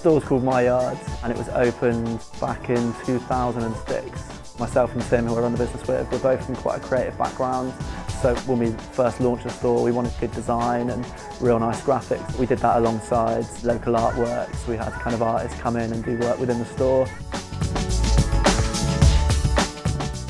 store's called My Yard, and it was opened back in 2006. Myself and Tim, who I run the business with, we're both from quite a creative background. So when we first launched the store, we wanted good design and real nice graphics. We did that alongside local artworks. We had kind of artists come in and do work within the store.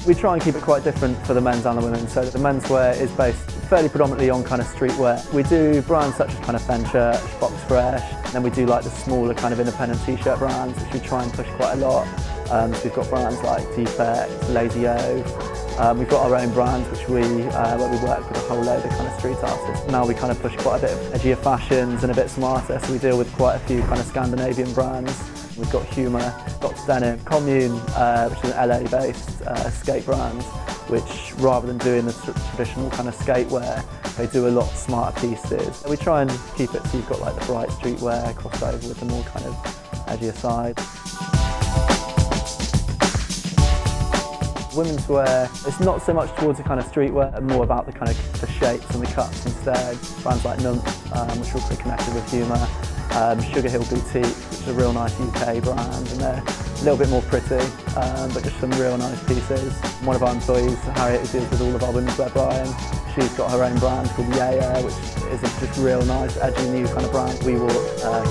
We try and keep it quite different for the men's and the women's. So the menswear is based fairly predominantly on kind of streetwear. We do brands such as kind of Fen Church, Fox Fresh, and then we do like the smaller kind of independent t-shirt brands, which we try and push quite a lot. So we've got brands like Dephect, Lazy O. We've got our own brands which where we work with a whole load of kind of street artists. Now we kind of push quite a bit of edgier fashions and a bit smarter, so we deal with quite a few kind of Scandinavian brands. We've got Humour, Dr. Denim, Commune, which is an LA-based skate brand, which rather than doing the traditional kind of skatewear, they do a lot smarter pieces. We try and keep it so you've got like the bright streetwear crossover with the more kind of edgier side. Womenswear, it's not so much towards the kind of streetwear, more about the kind of the shapes and the cuts instead. Brands like Nymph, which are also connected with Humour. Sugar Hill Boutique, which is a real nice UK brand, and they're a little bit more pretty, but just some real nice pieces. One of our employees, Harriet, who deals with all of our womenswear, Brian, she's got her own brand called Yeah, which is a just real nice, edgy new kind of brand. We wore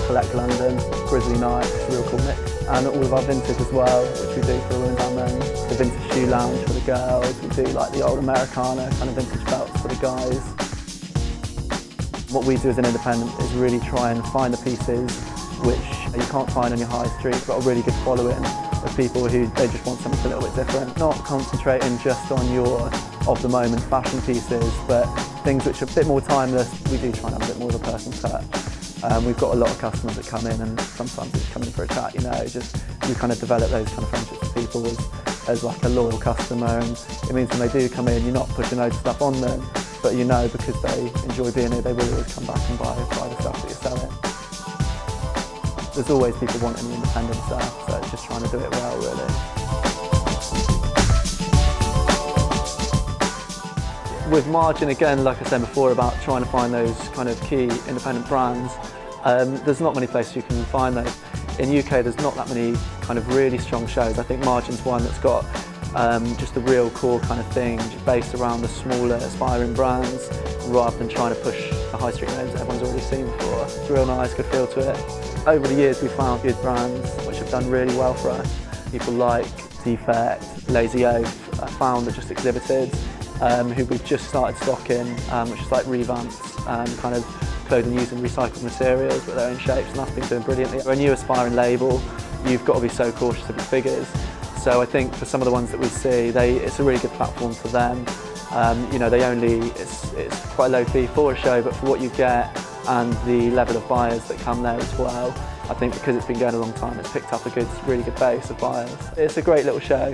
Collect London, Grizzly Nights, a real cool mix, and all of our vintage as well, which we do for the women's and men's. The vintage shoe lounge for the girls, we do like the old Americana kind of vintage belts for the guys. What we do as an independent is really try and find the pieces which you can't find on your high street. We've got a really good following of people who they just want something a little bit different. Not concentrating just on your of-the-moment fashion pieces, but things which are a bit more timeless. We do try and have a bit more of a personal touch. We've got a lot of customers that come in, and sometimes they just come in for a chat, you know, we kind of develop those kind of friendships with people as like a loyal customer, and it means when they do come in, you're not pushing loads of stuff on them, but you know because they enjoy being here, they will always come back and buy the stuff that you're selling. There's always people wanting the independent stuff, so it's just trying to do it well, really. With margin, again, like I said before, about trying to find those kind of key independent brands, there's not many places you can find those. In UK, there's not that many kind of really strong shows. I think Margin's one that's got just a real core kind of thing, based around the smaller, aspiring brands, rather than trying to push the high street names that everyone's already seen before. It's real nice, good feel to it. Over the years, we've found good brands which have done really well for us. People like Dephect, Lazy O, Found that just exhibited, who we've just started stocking, which is like revamped kind of clothing using recycled materials with their own shapes, and that's been doing brilliantly. For a new aspiring label, you've got to be so cautious of your figures. So I think for some of the ones that we see, it's a really good platform for them. You know, it's quite a low fee for a show, but for what you get and the level of buyers that come there as well, I think because it's been going a long time, it's picked up a really good base of buyers. It's a great little show.